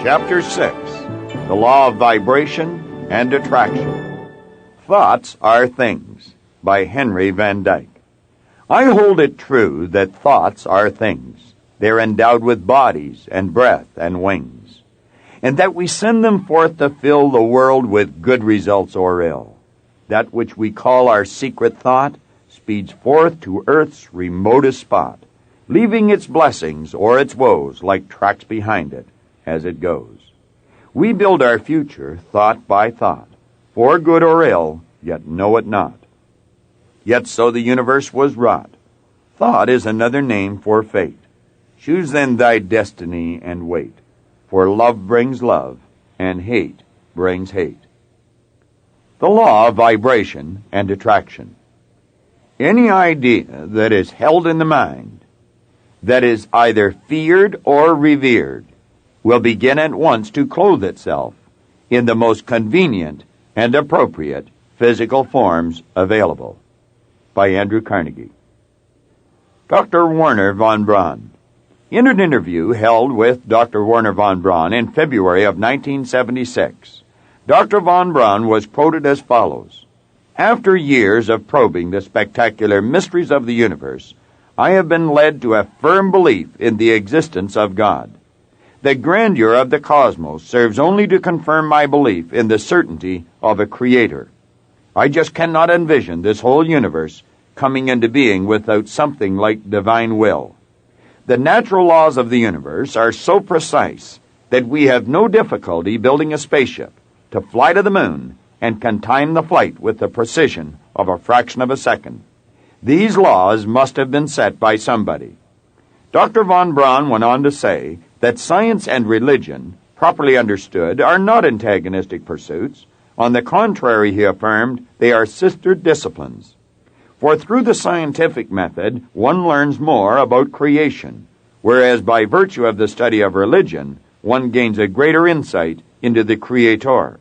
Chapter 6, The Law of Vibration and Attraction. Thoughts Are Things, by Henry Van Dyke. I hold it true that thoughts are things. They're endowed with bodies and breath and wings, and that we send them forth to fill the world with good results or ill. That which we call our secret thought speeds forth to earth's remotest spot, leaving its blessings or its woes like tracks behind it as it goes. We build our future thought by thought, for good or ill, yet know it not. Yet so the universe was wrought. Thought is another name for fate. Choose then thy destiny and wait, for love brings love, and hate brings hate. The law of vibration and attraction. Any idea that is held in the mind, that is either feared or revered, will begin at once to clothe itself in the most convenient and appropriate physical forms available. By Andrew Carnegie. Dr. Werner von Braun. In an interview held with Dr. Werner von Braun in February of 1976, Dr. von Braun was quoted as follows: "After years of probing the spectacular mysteries of the universe, I have been led to a firm belief in the existence of God. The grandeur of the cosmos serves only to confirm my belief in the certainty of a creator. I just cannot envision this whole universe coming into being without something like divine will. The natural laws of the universe are so precise that we have no difficulty building a spaceship to fly to the moon and can time the flight with the precision of a fraction of a second. These laws must have been set by somebody." Dr. von Braun went on to say that science and religion, properly understood, are not antagonistic pursuits. On the contrary, he affirmed, they are sister disciplines. For through the scientific method, one learns more about creation, whereas by virtue of the study of religion, one gains a greater insight into the Creator.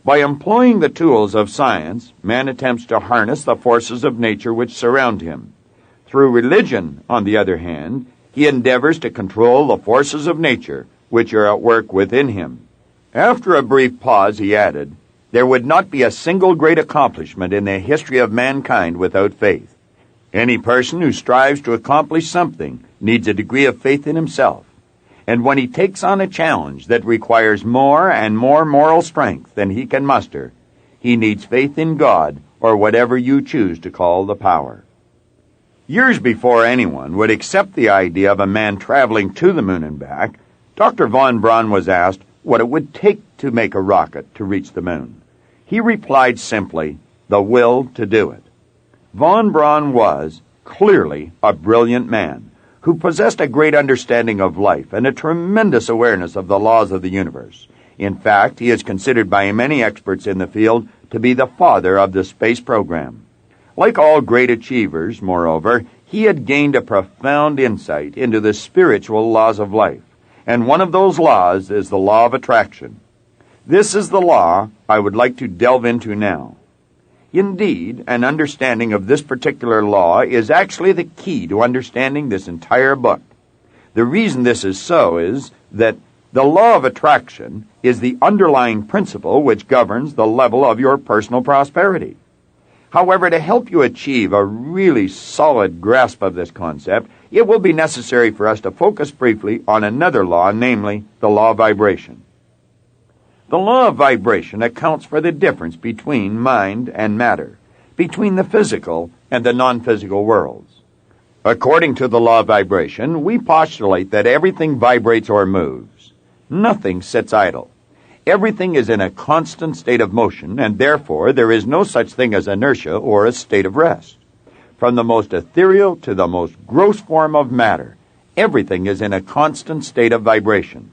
By employing the tools of science, man attempts to harness the forces of nature which surround him. Through religion, on the other hand, he endeavors to control the forces of nature which are at work within him. After a brief pause, he added, "There would not be a single great accomplishment in the history of mankind without faith. Any person who strives to accomplish something needs a degree of faith in himself. And when he takes on a challenge that requires more and more moral strength than he can muster, he needs faith in God or whatever you choose to call the power." Years before anyone would accept the idea of a man traveling to the moon and back, Dr. von Braun was asked what it would take to make a rocket to reach the moon. He replied simply, "The will to do it." Von Braun was, clearly, a brilliant man who possessed a great understanding of life and a tremendous awareness of the laws of the universe. In fact, he is considered by many experts in the field to be the father of the space program. Like all great achievers, moreover, he had gained a profound insight into the spiritual laws of life, and one of those laws is the law of attraction. This is the law I would like to delve into now. Indeed, an understanding of this particular law is actually the key to understanding this entire book. The reason this is so is that the law of attraction is the underlying principle which governs the level of your personal prosperity. However, to help you achieve a really solid grasp of this concept, it will be necessary for us to focus briefly on another law, namely the law of vibration. The law of vibration accounts for the difference between mind and matter, between the physical and the non-physical worlds. According to the law of vibration, we postulate that everything vibrates or moves. Nothing sits idle. Everything is in a constant state of motion, and therefore there is no such thing as inertia or a state of rest. From the most ethereal to the most gross form of matter, everything is in a constant state of vibration.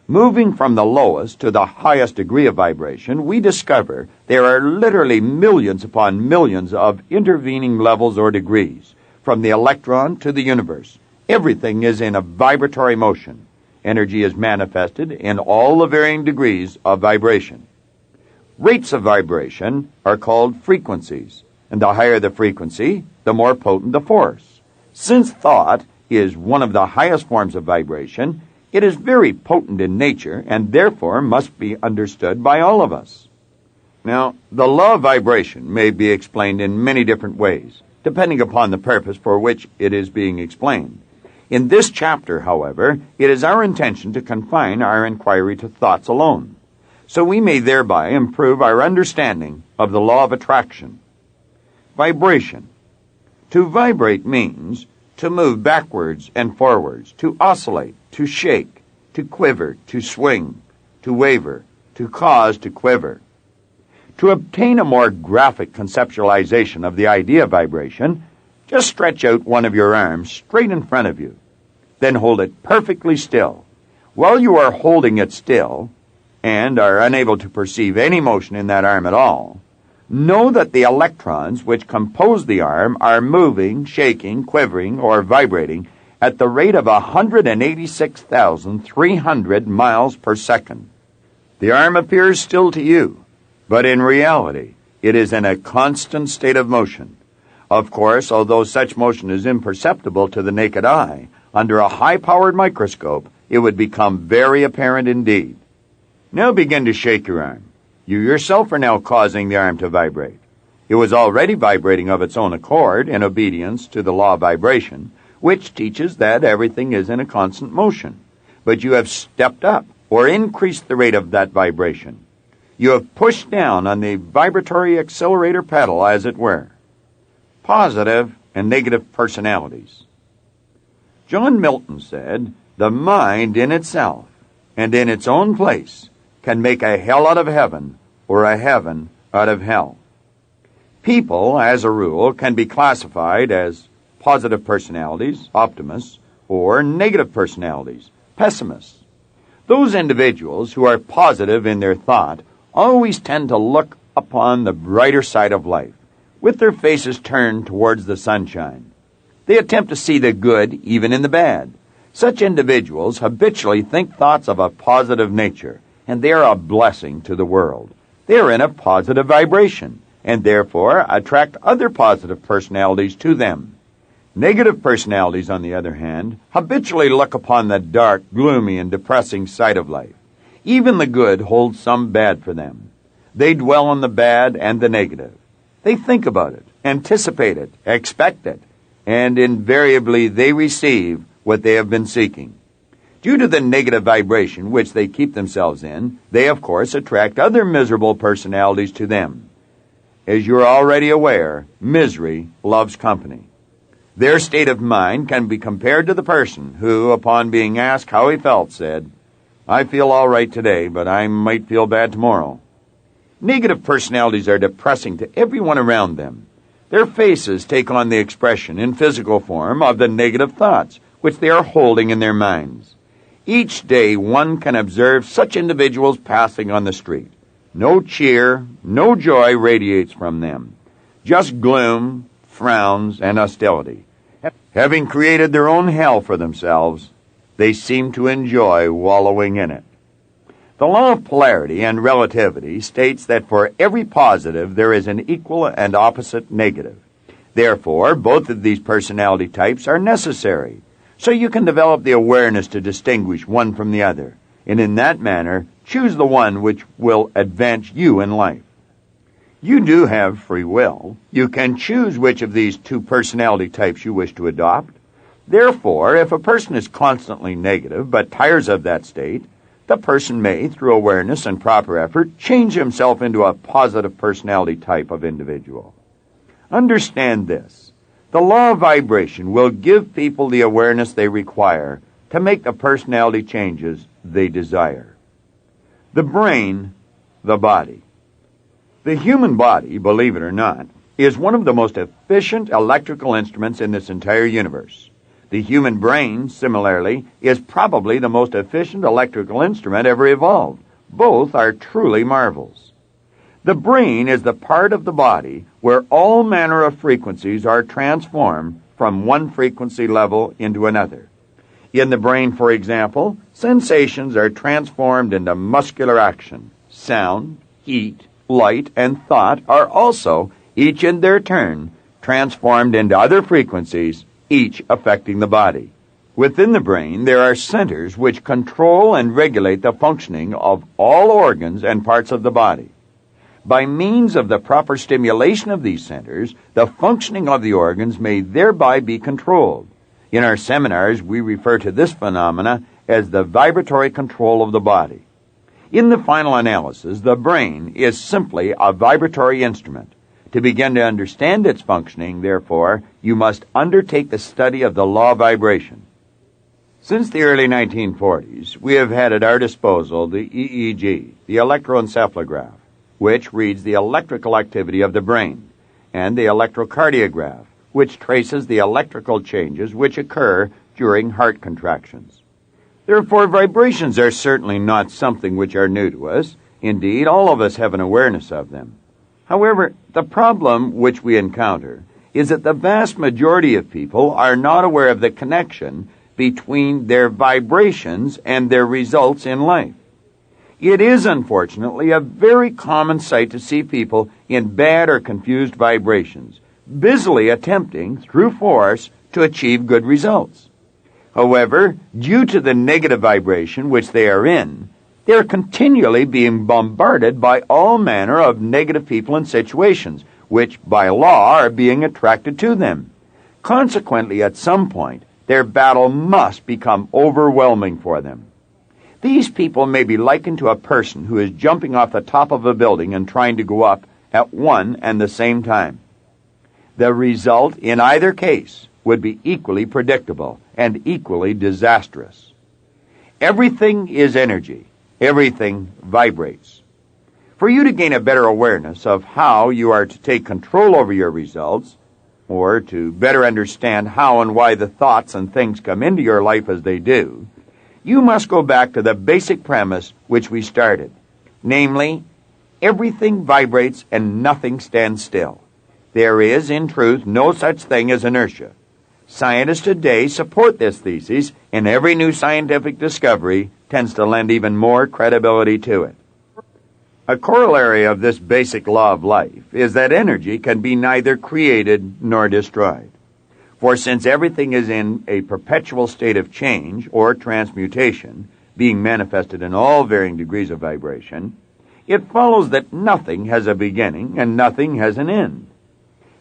Moving from the lowest to the highest degree of vibration, we discover there are literally millions upon millions of intervening levels or degrees. From the electron to the universe, everything is in a vibratory motion. Energy is manifested in all the varying degrees of vibration. Rates of vibration are called frequencies, and the higher the frequency, the more potent the force. Since thought is one of the highest forms of vibration, It is very potent in nature and therefore must be understood by all of us. Now, the law of vibration may be explained in many different ways, depending upon the purpose for which it is being explained. In this chapter, however, it is our intention to confine our inquiry to thoughts alone, so we may thereby improve our understanding of the law of attraction. Vibration. To vibrate means to move backwards and forwards, to oscillate, to shake, to quiver, to swing, to waver, to cause to quiver. To obtain a more graphic conceptualization of the idea of vibration, just stretch out one of your arms straight in front of you. Then hold it perfectly still. While you are holding it still, and are unable to perceive any motion in that arm at all, know that the electrons which compose the arm are moving, shaking, quivering, or vibrating at the rate of 186,300 miles per second. The arm appears still to you, but in reality, it is in a constant state of motion. Of course, although such motion is imperceptible to the naked eye, under a high-powered microscope, it would become very apparent indeed. Now begin to shake your arm. You yourself are now causing the arm to vibrate. It was already vibrating of its own accord in obedience to the law of vibration, which teaches that everything is in a constant motion. But you have stepped up or increased the rate of that vibration. You have pushed down on the vibratory accelerator pedal, as it were. Positive and negative personalities. John Milton said, "The mind in itself and in its own place can make a hell out of heaven or a heaven out of hell." People, as a rule, can be classified as positive personalities, optimists, or negative personalities, pessimists. Those individuals who are positive in their thought always tend to look upon the brighter side of life, with their faces turned towards the sunshine. They attempt to see the good even in the bad. Such individuals habitually think thoughts of a positive nature, and they are a blessing to the world. They are in a positive vibration, and therefore attract other positive personalities to them. Negative personalities, on the other hand, habitually look upon the dark, gloomy, and depressing side of life. Even the good holds some bad for them. They dwell on the bad and the negative. They think about it, anticipate it, expect it, and invariably they receive what they have been seeking. Due to the negative vibration which they keep themselves in, they of course attract other miserable personalities to them. As you're already aware, misery loves company. Their state of mind can be compared to the person who, upon being asked how he felt, said, "I feel all right today, but I might feel bad tomorrow." Negative personalities are depressing to everyone around them. Their faces take on the expression in physical form of the negative thoughts which they are holding in their minds. Each day one can observe such individuals passing on the street. No cheer, no joy radiates from them. Just gloom, frowns, and hostility. Having created their own hell for themselves, they seem to enjoy wallowing in it. The law of polarity and relativity states that for every positive there is an equal and opposite negative. Therefore, both of these personality types are necessary, so you can develop the awareness to distinguish one from the other, and in that manner choose the one which will advance you in life. You do have free will. You can choose which of these two personality types you wish to adopt. Therefore, if a person is constantly negative but tires of that state, the person may, through awareness and proper effort, change himself into a positive personality type of individual. Understand this. The law of vibration will give people the awareness they require to make the personality changes they desire. The brain, the body. The human body, believe it or not, is one of the most efficient electrical instruments in this entire universe. The human brain, similarly, is probably the most efficient electrical instrument ever evolved. Both are truly marvels. The brain is the part of the body where all manner of frequencies are transformed from one frequency level into another. In the brain, for example, sensations are transformed into muscular action. Sound, heat, light, and thought are also, each in their turn, transformed into other frequencies, each affecting the body. Within the brain, there are centers which control and regulate the functioning of all organs and parts of the body. By means of the proper stimulation of these centers, the functioning of the organs may thereby be controlled. In our seminars, we refer to this phenomena as the vibratory control of the body. In the final analysis, the brain is simply a vibratory instrument. To begin to understand its functioning, therefore, you must undertake the study of the law of vibration. Since the early 1940s, we have had at our disposal the EEG, the electroencephalograph, which reads the electrical activity of the brain, and the electrocardiograph, which traces the electrical changes which occur during heart contractions. Therefore, vibrations are certainly not something which are new to us. Indeed, all of us have an awareness of them. However, the problem which we encounter is that the vast majority of people are not aware of the connection between their vibrations and their results in life. It is, unfortunately, a very common sight to see people in bad or confused vibrations, busily attempting, through force, to achieve good results. However, due to the negative vibration which they are in, they are continually being bombarded by all manner of negative people and situations, which, by law, are being attracted to them. Consequently, at some point, their battle must become overwhelming for them. These people may be likened to a person who is jumping off the top of a building and trying to go up at one and the same time. The result, in either case, would be equally predictable and equally disastrous. Everything is energy. Everything vibrates. For you to gain a better awareness of how you are to take control over your results, or to better understand how and why the thoughts and things come into your life as they do, you must go back to the basic premise which we started, namely, everything vibrates and nothing stands still. There is, in truth, no such thing as inertia. Scientists today support this thesis, and every new scientific discovery tends to lend even more credibility to it. A corollary of this basic law of life is that energy can be neither created nor destroyed. For since everything is in a perpetual state of change or transmutation, being manifested in all varying degrees of vibration, it follows that nothing has a beginning and nothing has an end.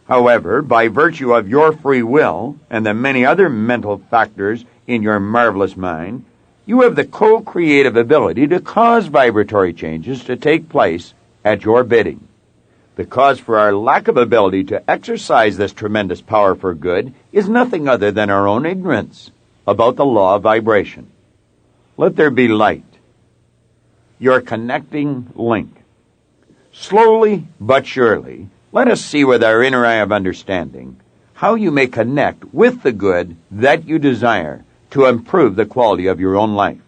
However, by virtue of your free will and the many other mental factors in your marvelous mind, you have the co-creative ability to cause vibratory changes to take place at your bidding. The cause for our lack of ability to exercise this tremendous power for good is nothing other than our own ignorance about the law of vibration. Let there be light. Your connecting link. Slowly but surely, let us see with our inner eye of understanding how you may connect with the good that you desire to improve the quality of your own life.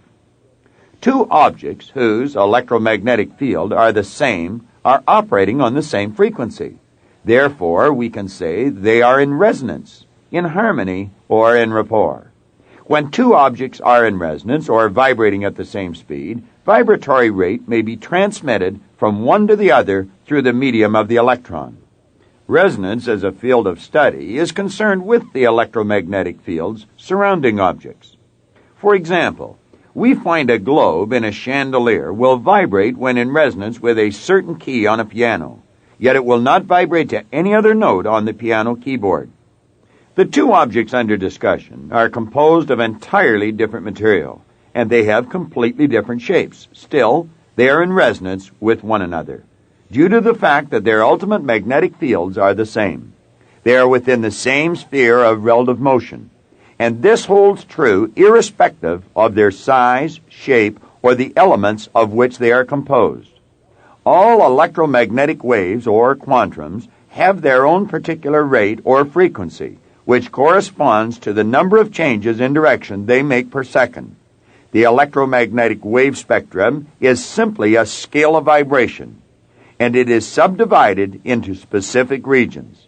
Two objects whose electromagnetic field are the same are operating on the same frequency. Therefore, we can say they are in resonance, in harmony, or in rapport. When two objects are in resonance or vibrating at the same speed, vibratory rate may be transmitted from one to the other through the medium of the electron. Resonance, as a field of study, is concerned with the electromagnetic fields surrounding objects. For example, we find a globe in a chandelier will vibrate when in resonance with a certain key on a piano, yet it will not vibrate to any other note on the piano keyboard. The two objects under discussion are composed of entirely different material, and they have completely different shapes. Still, they are in resonance with one another, due to the fact that their ultimate magnetic fields are the same. They are within the same sphere of relative motion, and this holds true irrespective of their size, shape, or the elements of which they are composed. All electromagnetic waves, or quantums, have their own particular rate or frequency, which corresponds to the number of changes in direction they make per second. The electromagnetic wave spectrum is simply a scale of vibration, and it is subdivided into specific regions.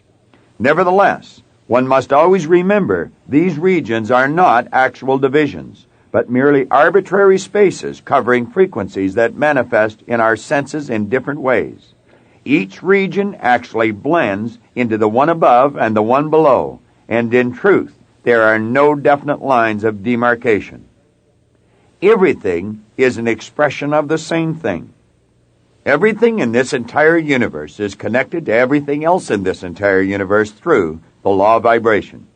Nevertheless, one must always remember these regions are not actual divisions, but merely arbitrary spaces covering frequencies that manifest in our senses in different ways. Each region actually blends into the one above and the one below, and in truth, there are no definite lines of demarcation. Everything is an expression of the same thing. Everything in this entire universe is connected to everything else in this entire universe through the law of vibration.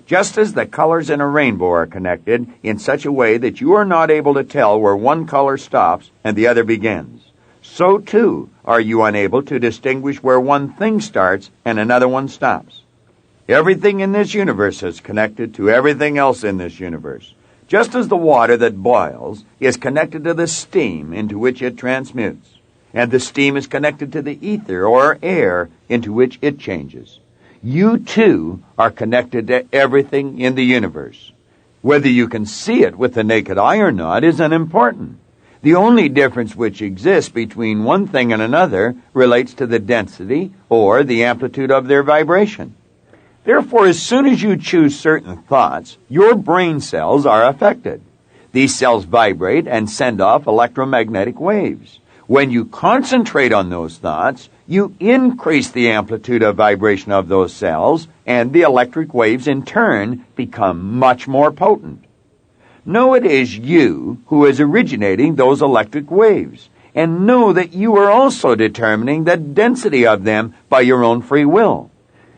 Just as the colors in a rainbow are connected in such a way that you are not able to tell where one color stops and the other begins, so too are you unable to distinguish where one thing starts and another one stops. Everything in this universe is connected to everything else in this universe, just as the water that boils is connected to the steam into which it transmutes, and the steam is connected to the ether or air into which it changes. You, too, are connected to everything in the universe. Whether you can see it with the naked eye or not is unimportant. The only difference which exists between one thing and another relates to the density or the amplitude of their vibration. Therefore, as soon as you choose certain thoughts, your brain cells are affected. These cells vibrate and send off electromagnetic waves. When you concentrate on those thoughts, you increase the amplitude of vibration of those cells, and the electric waves in turn become much more potent. Know it is you who is originating those electric waves, and know that you are also determining the density of them by your own free will.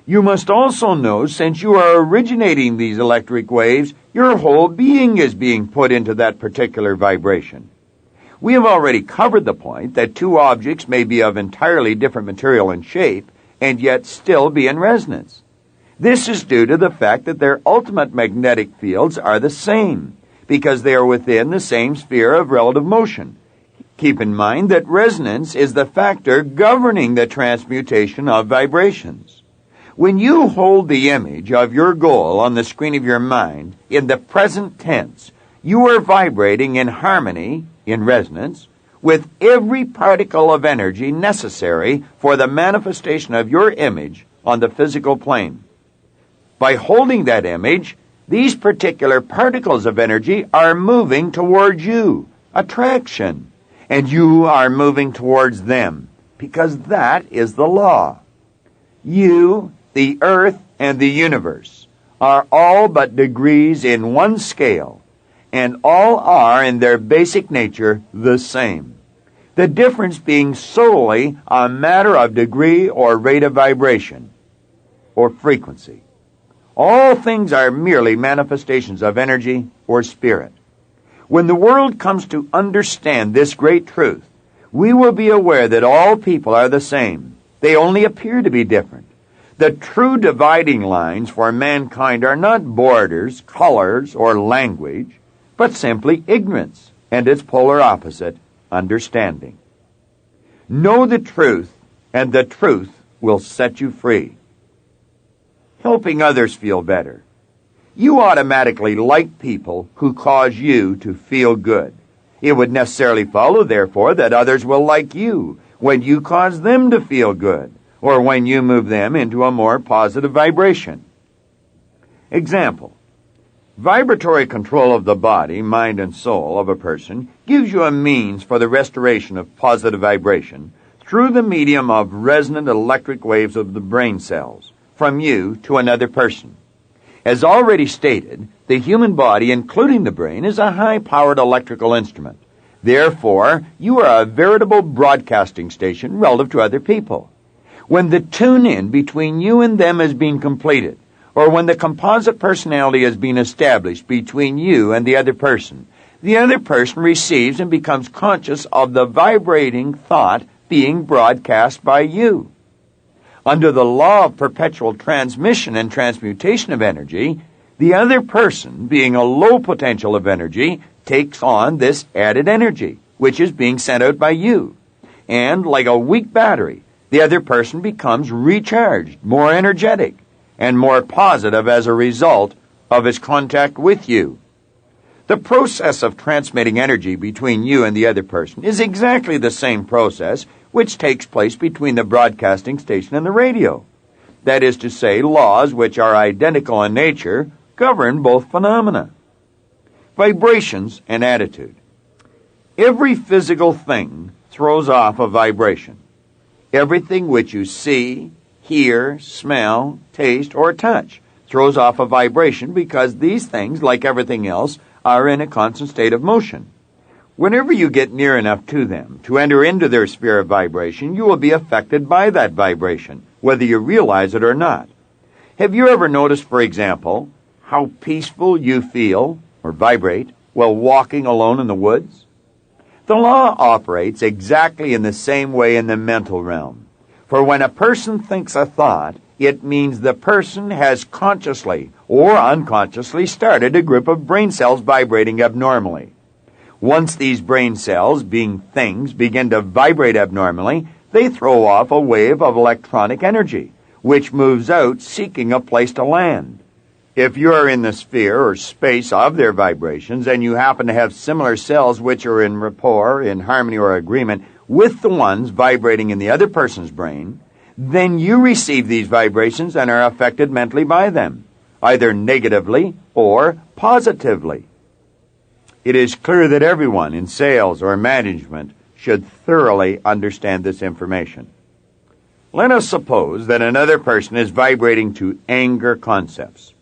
You must also know, since you are originating these electric waves, your whole being is being put into that particular vibration. We have already covered the point that two objects may be of entirely different material and shape, and yet still be in resonance. This is due to the fact that their ultimate magnetic fields are the same, because they are within the same sphere of relative motion. Keep in mind that resonance is the factor governing the transmutation of vibrations. When you hold the image of your goal on the screen of your mind in the present tense, you are vibrating in harmony, in resonance, with every particle of energy necessary for the manifestation of your image on the physical plane. By holding that image, these particular particles of energy are moving towards you, attraction, and you are moving towards them, because that is the law. You, the earth, and the universe are all but degrees in one scale, and all are in their basic nature the same, the difference being solely a matter of degree or rate of vibration, or frequency. All things are merely manifestations of energy or spirit. When the world comes to understand this great truth, we will be aware that all people are the same. They only appear to be different. The true dividing lines for mankind are not borders, colors, or language, but simply ignorance and its polar opposite, understanding. Know the truth, and the truth will set you free. Helping others feel better. You automatically like people who cause you to feel good. It would necessarily follow, therefore, that others will like you when you cause them to feel good, or when you move them into a more positive vibration. Example. Vibratory control of the body, mind, and soul of a person gives you a means for the restoration of positive vibration through the medium of resonant electric waves of the brain cells, from you to another person. As already stated, the human body, including the brain, is a high-powered electrical instrument. Therefore, you are a veritable broadcasting station relative to other people. When the tune-in between you and them has been completed, or when the composite personality has been established between you and the other person receives and becomes conscious of the vibrating thought being broadcast by you. Under the law of perpetual transmission and transmutation of energy, the other person, being a low potential of energy, takes on this added energy, which is being sent out by you. And, like a weak battery, the other person becomes recharged, more energetic, and more positive as a result of his contact with you. The process of transmitting energy between you and the other person is exactly the same process which takes place between the broadcasting station and the radio. That is to say, laws which are identical in nature govern both phenomena. Vibrations and attitude. Every physical thing throws off a vibration. Everything which you see, hear, smell, taste, or touch throws off a vibration because these things, like everything else, are in a constant state of motion. Whenever you get near enough to them to enter into their sphere of vibration, you will be affected by that vibration, whether you realize it or not. Have you ever noticed, for example, how peaceful you feel or vibrate while walking alone in the woods? The law operates exactly in the same way in the mental realm. For when a person thinks a thought, it means the person has consciously or unconsciously started a group of brain cells vibrating abnormally. Once these brain cells, being things, begin to vibrate abnormally, they throw off a wave of electronic energy, which moves out seeking a place to land. If you are in the sphere or space of their vibrations and you happen to have similar cells which are in rapport, in harmony or agreement with the ones vibrating in the other person's brain, then you receive these vibrations and are affected mentally by them, either negatively or positively. It is clear that everyone in sales or management should thoroughly understand this information. Let us suppose that another person is vibrating to anger concepts.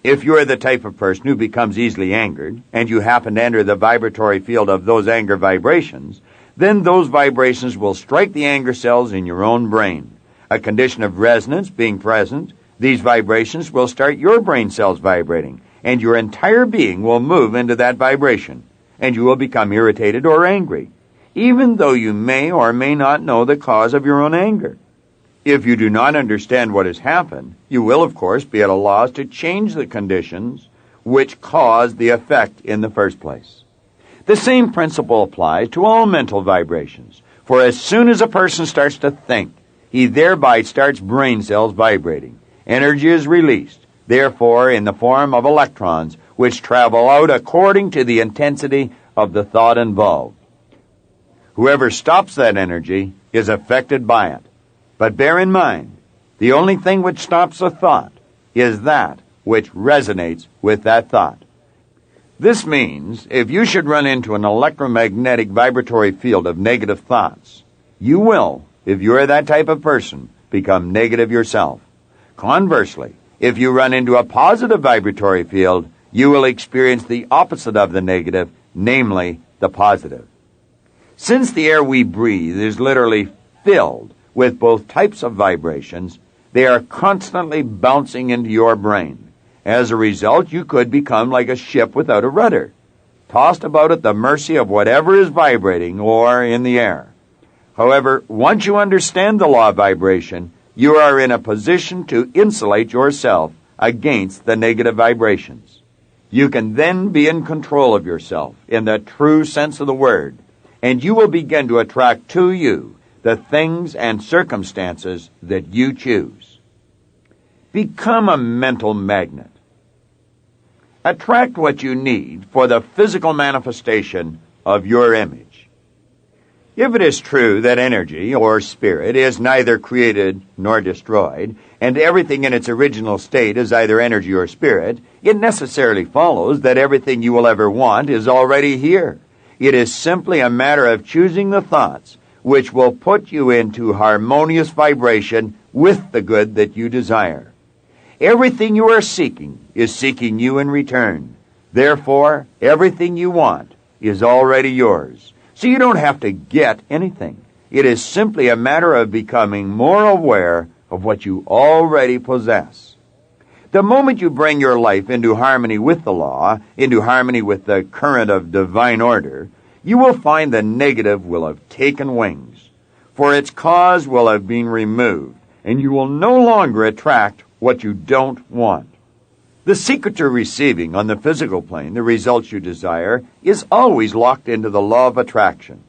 If you are the type of person who becomes easily angered, and you happen to enter the vibratory field of those anger vibrations, then those vibrations will strike the anger cells in your own brain. A condition of resonance being present, these vibrations will start your brain cells vibrating, and your entire being will move into that vibration, and you will become irritated or angry, even though you may or may not know the cause of your own anger. If you do not understand what has happened, you will, of course, be at a loss to change the conditions which caused the effect in the first place. The same principle applies to all mental vibrations, for as soon as a person starts to think, he thereby starts brain cells vibrating. Energy is released, therefore in the form of electrons, which travel out according to the intensity of the thought involved. Whoever stops that energy is affected by it. But bear in mind, the only thing which stops a thought is that which resonates with that thought. This means if you should run into an electromagnetic vibratory field of negative thoughts, you will, if you are that type of person, become negative yourself. Conversely, if you run into a positive vibratory field, you will experience the opposite of the negative, namely the positive. Since the air we breathe is literally filled with both types of vibrations, they are constantly bouncing into your brain. As a result, you could become like a ship without a rudder, tossed about at the mercy of whatever is vibrating or in the air. However, once you understand the law of vibration, you are in a position to insulate yourself against the negative vibrations. You can then be in control of yourself in the true sense of the word, and you will begin to attract to you the things and circumstances that you choose. Become a mental magnet. Attract what you need for the physical manifestation of your image. If it is true that energy or spirit is neither created nor destroyed, and everything in its original state is either energy or spirit, it necessarily follows that everything you will ever want is already here. It is simply a matter of choosing the thoughts which will put you into harmonious vibration with the good that you desire. Everything you are seeking is seeking you in return. Therefore, everything you want is already yours. So you don't have to get anything. It is simply a matter of becoming more aware of what you already possess. The moment you bring your life into harmony with the law, into harmony with the current of divine order, you will find the negative will have taken wings, for its cause will have been removed, and you will no longer attract what you don't want. The secret to receiving on the physical plane the results you desire is always locked into the law of attraction.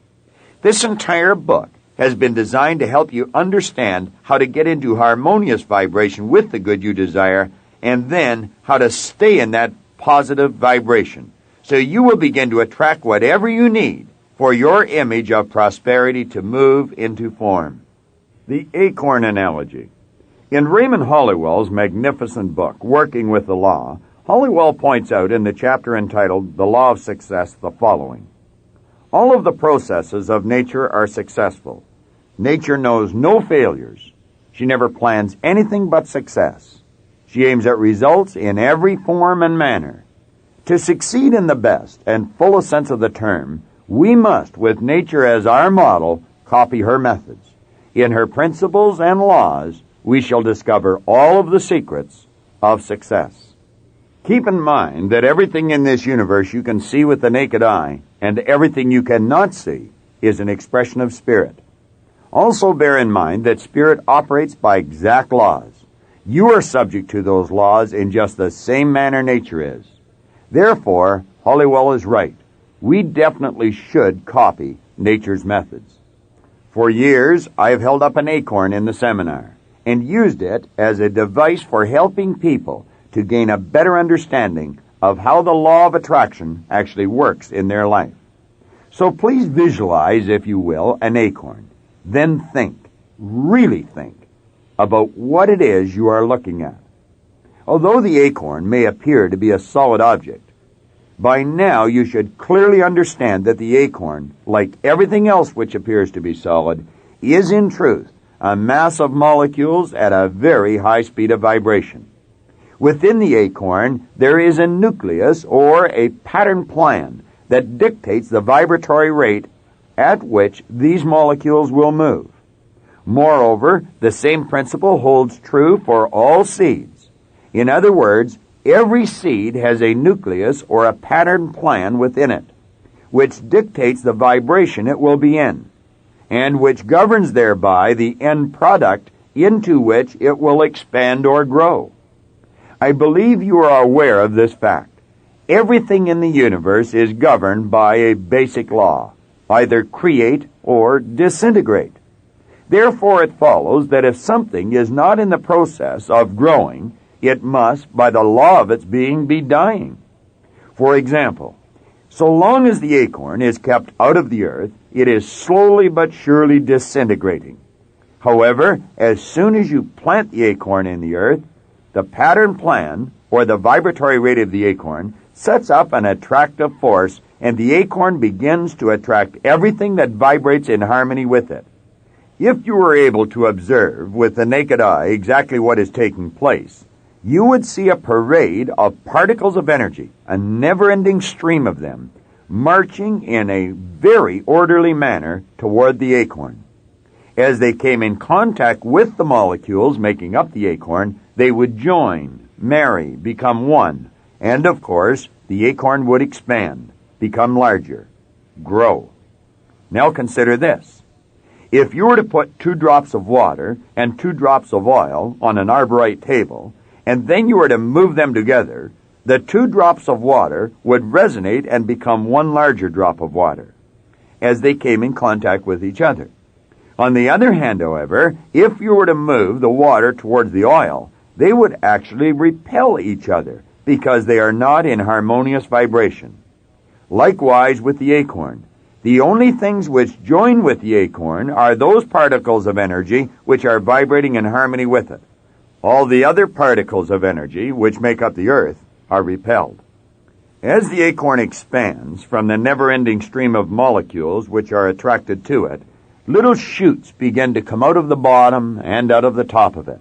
This entire book has been designed to help you understand how to get into harmonious vibration with the good you desire, and then how to stay in that positive vibration, so you will begin to attract whatever you need for your image of prosperity to move into form. The acorn analogy. In Raymond Holliwell's magnificent book, Working with the Law, Holliwell points out in the chapter entitled The Law of Success the following: all of the processes of nature are successful. Nature knows no failures. She never plans anything but success. She aims at results in every form and manner. To succeed in the best and fullest sense of the term, we must, with nature as our model, copy her methods. In her principles and laws, we shall discover all of the secrets of success. Keep in mind that everything in this universe you can see with the naked eye, and everything you cannot see, is an expression of spirit. Also bear in mind that spirit operates by exact laws. You are subject to those laws in just the same manner nature is. Therefore, Halliwell is right. We definitely should copy nature's methods. For years, I have held up an acorn in the seminar and used it as a device for helping people to gain a better understanding of how the law of attraction actually works in their life. So please visualize, if you will, an acorn. Then think, really think, about what it is you are looking at. Although the acorn may appear to be a solid object, by now you should clearly understand that the acorn, like everything else which appears to be solid, is in truth a mass of molecules at a very high speed of vibration. Within the acorn, there is a nucleus or a pattern plan that dictates the vibratory rate at which these molecules will move. Moreover, the same principle holds true for all seeds. In other words, every seed has a nucleus or a pattern plan within it, which dictates the vibration it will be in, and which governs thereby the end product into which it will expand or grow. I believe you are aware of this fact. Everything in the universe is governed by a basic law, either create or disintegrate. Therefore, it follows that if something is not in the process of growing, it must, by the law of its being, be dying. For example, so long as the acorn is kept out of the earth, it is slowly but surely disintegrating. However, as soon as you plant the acorn in the earth, the pattern plan, or the vibratory rate of the acorn, sets up an attractive force, and the acorn begins to attract everything that vibrates in harmony with it. If you were able to observe with the naked eye exactly what is taking place, you would see a parade of particles of energy, a never-ending stream of them, marching in a very orderly manner toward the acorn. As they came in contact with the molecules making up the acorn, they would join, marry, become one, and of course, the acorn would expand, become larger, grow. Now consider this. If you were to put 2 drops of water and 2 drops of oil on an arborite table, and then you were to move them together, the 2 drops of water would resonate and become one larger drop of water as they came in contact with each other. On the other hand, however, if you were to move the water towards the oil, they would actually repel each other because they are not in harmonious vibration. Likewise with the acorn. The only things which join with the acorn are those particles of energy which are vibrating in harmony with it. All the other particles of energy which make up the earth are repelled. As the acorn expands from the never-ending stream of molecules which are attracted to it, little shoots begin to come out of the bottom and out of the top of it.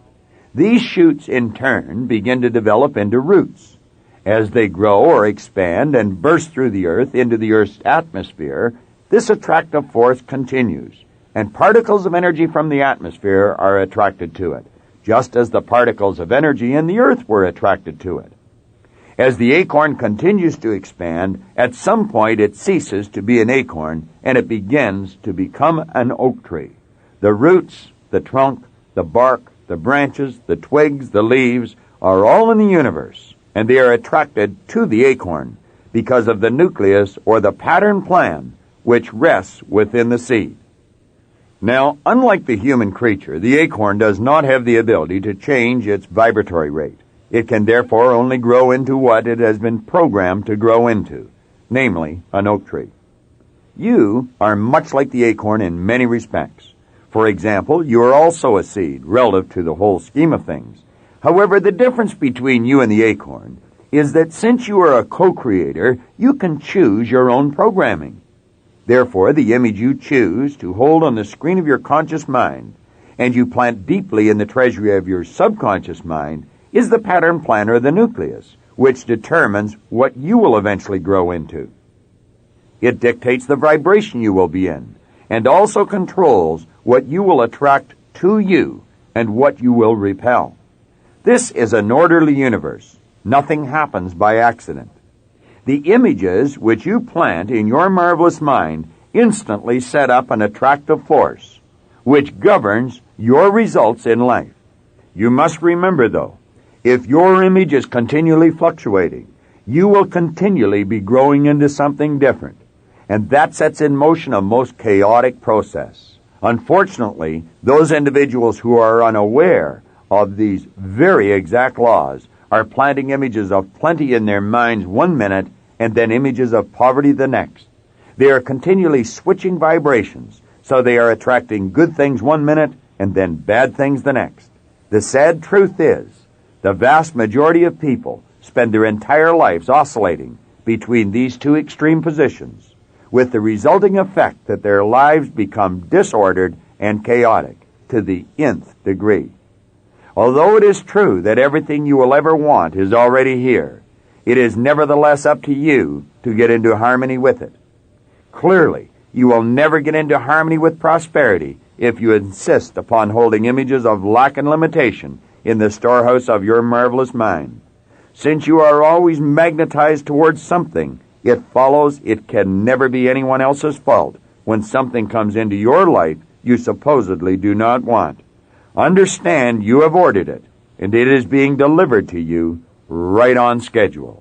These shoots, in turn, begin to develop into roots. As they grow or expand and burst through the earth into the earth's atmosphere, this attractive force continues, and particles of energy from the atmosphere are attracted to it, just as the particles of energy in the earth were attracted to it. As the acorn continues to expand, at some point it ceases to be an acorn, and it begins to become an oak tree. The roots, the trunk, the bark, the branches, the twigs, the leaves are all in the universe, and they are attracted to the acorn because of the nucleus or the pattern plan which rests within the seed. Now, unlike the human creature, the acorn does not have the ability to change its vibratory rate. It can therefore only grow into what it has been programmed to grow into, namely an oak tree. You are much like the acorn in many respects. For example, you are also a seed relative to the whole scheme of things. However, the difference between you and the acorn is that since you are a co-creator, you can choose your own programming. Therefore, the image you choose to hold on the screen of your conscious mind and you plant deeply in the treasury of your subconscious mind is the pattern plan or the nucleus, which determines what you will eventually grow into. It dictates the vibration you will be in, and also controls what you will attract to you and what you will repel. This is an orderly universe. Nothing happens by accident. The images which you plant in your marvelous mind instantly set up an attractive force, which governs your results in life. You must remember, though, if your image is continually fluctuating, you will continually be growing into something different, and that sets in motion a most chaotic process. Unfortunately, those individuals who are unaware of these very exact laws are planting images of plenty in their minds one minute and then images of poverty the next. They are continually switching vibrations, so they are attracting good things one minute and then bad things the next. The sad truth is, the vast majority of people spend their entire lives oscillating between these two extreme positions, with the resulting effect that their lives become disordered and chaotic to the nth degree. Although it is true that everything you will ever want is already here, it is nevertheless up to you to get into harmony with it. Clearly, you will never get into harmony with prosperity if you insist upon holding images of lack and limitation in the storehouse of your marvelous mind. Since you are always magnetized towards something, it follows it can never be anyone else's fault when something comes into your life you supposedly do not want. Understand you have ordered it, and it is being delivered to you right on schedule.